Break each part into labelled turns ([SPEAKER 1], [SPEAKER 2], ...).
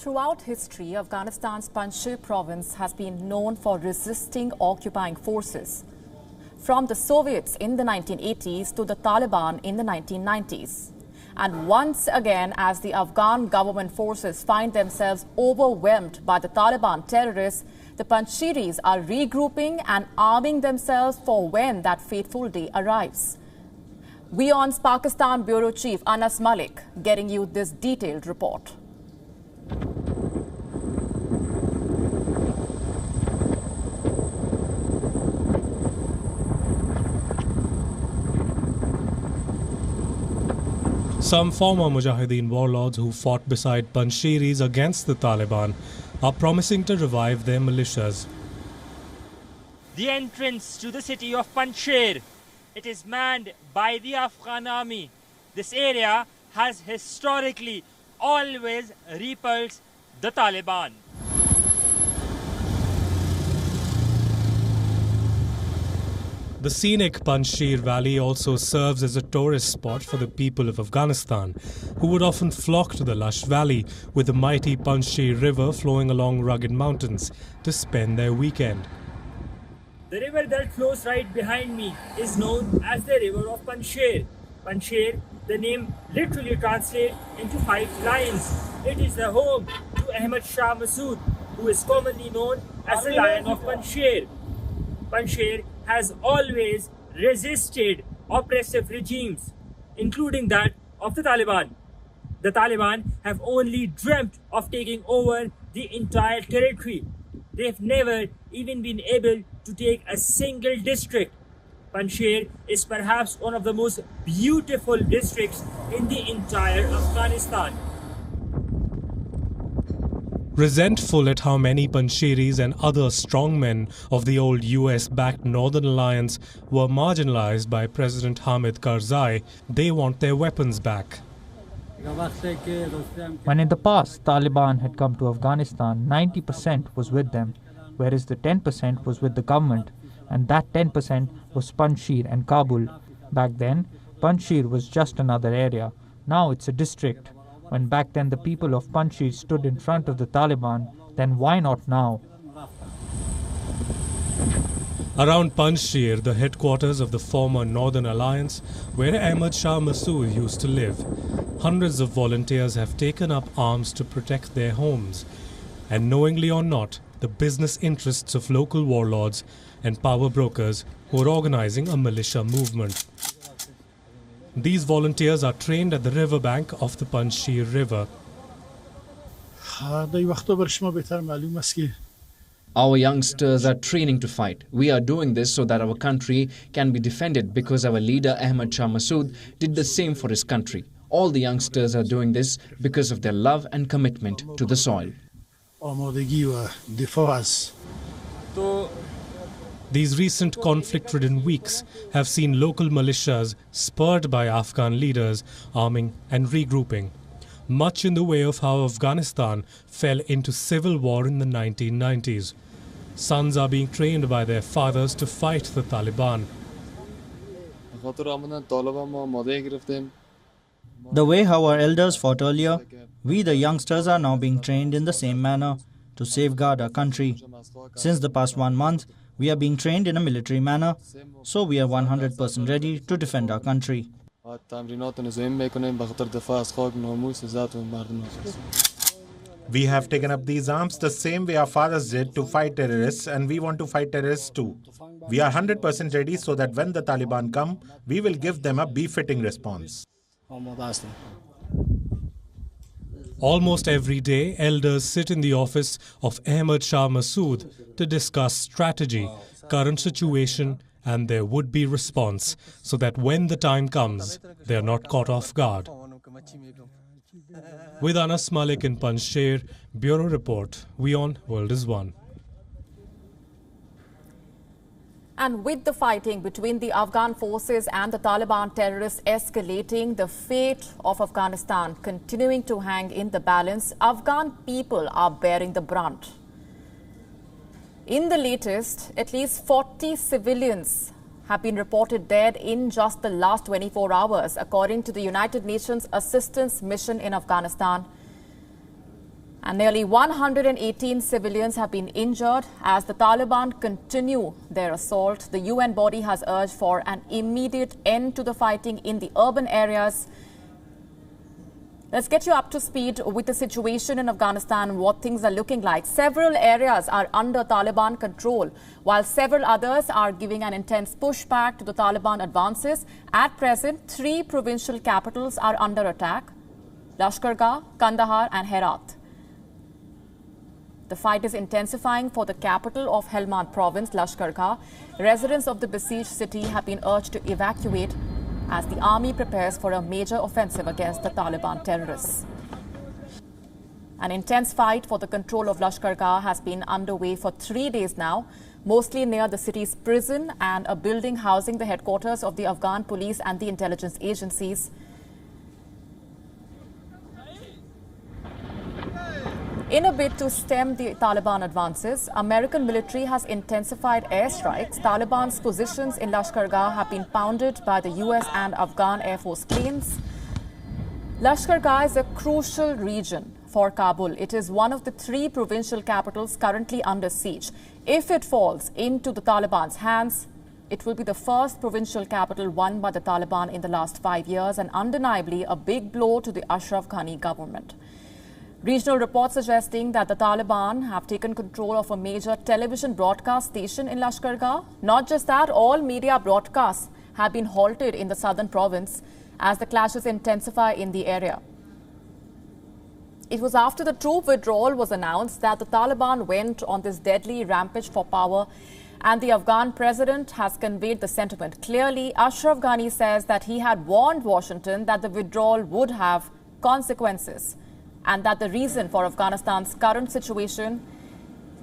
[SPEAKER 1] Throughout history, Afghanistan's Panjshir province has been known for resisting occupying forces. From the Soviets in the 1980s to the Taliban in the 1990s. And once again, as the Afghan government forces find themselves overwhelmed by the Taliban terrorists, the Panjshiris are regrouping and arming themselves for when that fateful day arrives. WION's Pakistan Bureau Chief Anas Malik getting you this detailed report.
[SPEAKER 2] Some former Mujahideen warlords who fought beside Panjshiris against the Taliban are promising to revive their militias.
[SPEAKER 3] The entrance to the city of Panjshir, it is manned by the Afghan army. This area has historically always repulsed the Taliban.
[SPEAKER 2] The scenic Panjshir Valley also serves as a tourist spot for the people of Afghanistan, who would often flock to the lush valley with the mighty Panjshir River flowing along rugged mountains to spend their weekend.
[SPEAKER 3] The river that flows right behind me is known as the river of Panjshir. Panjshir, the name literally translates into 5 lions. It is the home to Ahmad Shah Massoud, who is commonly known as the Lion of Panjshir. Panjshir has always resisted oppressive regimes, including that of the Taliban. The Taliban have only dreamt of taking over the entire territory. They've never even been able to take a single district. Panjshir is perhaps one of the most beautiful districts in the entire Afghanistan.
[SPEAKER 2] Resentful at how many Panjshiris and other strongmen of the old US-backed Northern Alliance were marginalized by President Hamid Karzai, they want their weapons back.
[SPEAKER 4] When in the past Taliban had come to Afghanistan, 90% was with them, whereas the 10% was with the government, and that 10% was Panjshir and Kabul. Back then, Panjshir was just another area. Now it's a district. When back then the people of Panjshir stood in front of the Taliban, then why not now?
[SPEAKER 2] Around Panjshir, the headquarters of the former Northern Alliance, where Ahmad Shah Massoud used to live, hundreds of volunteers have taken up arms to protect their homes. And knowingly or not, the business interests of local warlords and power brokers who are organizing a militia movement. These volunteers are trained at the riverbank of the Panjshir River.
[SPEAKER 5] Our youngsters are training to fight. We are doing this so that our country can be defended because our leader Ahmad Shah Massoud did the same for his country. All the youngsters are doing this because of their love and commitment to the soil.
[SPEAKER 2] These recent conflict-ridden weeks have seen local militias spurred by Afghan leaders arming and regrouping, much in the way of how Afghanistan fell into civil war in the 1990s. Sons are being trained by their fathers to fight the Taliban.
[SPEAKER 6] The way how our elders fought earlier, we the youngsters are now being trained in the same manner to safeguard our country. Since the past 1 month, we are being trained in a military manner, so we are 100% ready to defend our country.
[SPEAKER 7] We have taken up these arms the same way our fathers did to fight terrorists, and we want to fight terrorists too. We are 100% ready so that when the Taliban come, we will give them a befitting response.
[SPEAKER 2] Almost every day, elders sit in the office of Ahmad Shah Massoud to discuss strategy, current situation and their would-be response, so that when the time comes, they are not caught off guard. With Anas Malik in Panjshir, Bureau Report, WION World is One.
[SPEAKER 1] And with the fighting between the Afghan forces and the Taliban terrorists escalating, the fate of Afghanistan continuing to hang in the balance, Afghan people are bearing the brunt. In the latest, at least 40 civilians have been reported dead in just the last 24 hours, according to the United Nations Assistance Mission in Afghanistan. And nearly 118 civilians have been injured as the Taliban continue their assault. The UN body has urged for an immediate end to the fighting in the urban areas. Let's get you up to speed with the situation in Afghanistan and what things are looking like. Several areas are under Taliban control, while several others are giving an intense pushback to the Taliban advances. At present, 3 provincial capitals are under attack: Lashkar, Kandahar and Herat. The fight is intensifying for the capital of Helmand province, Lashkar. Residents of the besieged city have been urged to evacuate as the army prepares for a major offensive against the Taliban terrorists. An intense fight for the control of Lashkar has been underway for 3 days now, mostly near the city's prison and a building housing the headquarters of the Afghan police and the intelligence agencies. In a bid to stem the Taliban advances, American military has intensified airstrikes. Taliban's positions in Lashkar have been pounded by the US and Afghan Air Force planes. Lashkar is a crucial region for Kabul. It is one of the 3 provincial capitals currently under siege. If it falls into the Taliban's hands, it will be the first provincial capital won by the Taliban in the last 5 years and undeniably a big blow to the Ashraf Ghani government. Regional reports suggesting that the Taliban have taken control of a major television broadcast station in Lashkar. Not just that, all media broadcasts have been halted in the southern province as the clashes intensify in the area. It was after the troop withdrawal was announced that the Taliban went on this deadly rampage for power, and the Afghan president has conveyed the sentiment. Clearly, Ashraf Ghani says that he had warned Washington that the withdrawal would have consequences, and that the reason for Afghanistan's current situation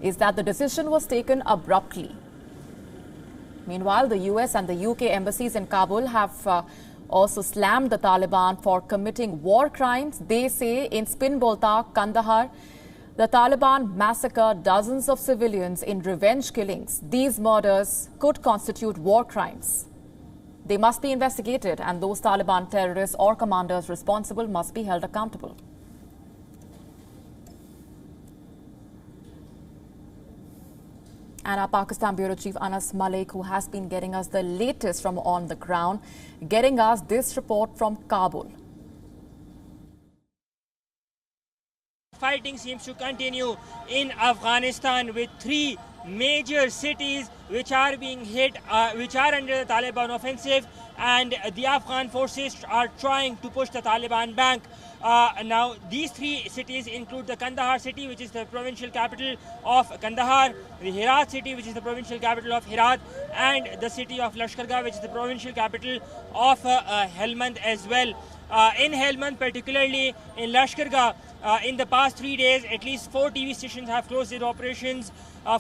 [SPEAKER 1] is that the decision was taken abruptly. Meanwhile, the US and the UK embassies in Kabul have also slammed the Taliban for committing war crimes. They say in Spin Bolta, Kandahar, the Taliban massacred dozens of civilians in revenge killings. These murders could constitute war crimes. They must be investigated, and those Taliban terrorists or commanders responsible must be held accountable. And our Pakistan Bureau Chief Anas Malik, who has been getting us the latest from on the ground, getting us this report from Kabul.
[SPEAKER 3] Fighting seems to continue in Afghanistan with 3 major cities which are being hit, which are under the Taliban offensive, and the Afghan forces are trying to push the Taliban back. Now, these 3 cities include the Kandahar city, which is the provincial capital of Kandahar, the Herat city, which is the provincial capital of Herat, and the city of Lashkar, which is the provincial capital of Helmand as well. In Helmand, particularly in Lashkar, in the past 3 days, at least 4 TV stations have closed their operations.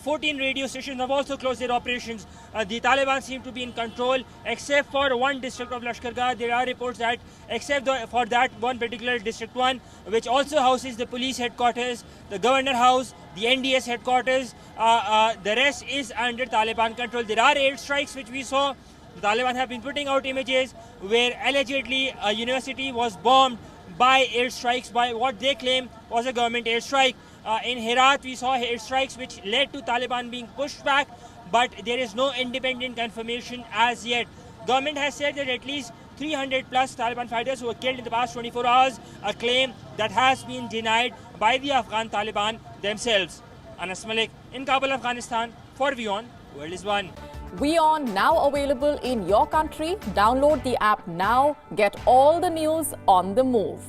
[SPEAKER 3] 14 radio stations have also closed their operations. The Taliban seem to be in control, except for one district of Lashkar. There are reports that, except for that one particular district one, which also houses the police headquarters, the governor house, the NDS headquarters, the rest is under Taliban control. There are airstrikes which we saw. The Taliban have been putting out images where allegedly a university was bombed by airstrikes, by what they claim was a government airstrike. In Herat, we saw airstrikes which led to Taliban being pushed back, but there is no independent confirmation as yet. Government has said that at least 300 plus Taliban fighters who were killed in the past 24 hours, a claim that has been denied by the Afghan Taliban themselves. Anas Malik in Kabul, Afghanistan for WION, World is One.
[SPEAKER 1] WION now available in your country. Download the app now. Get all the news on the move.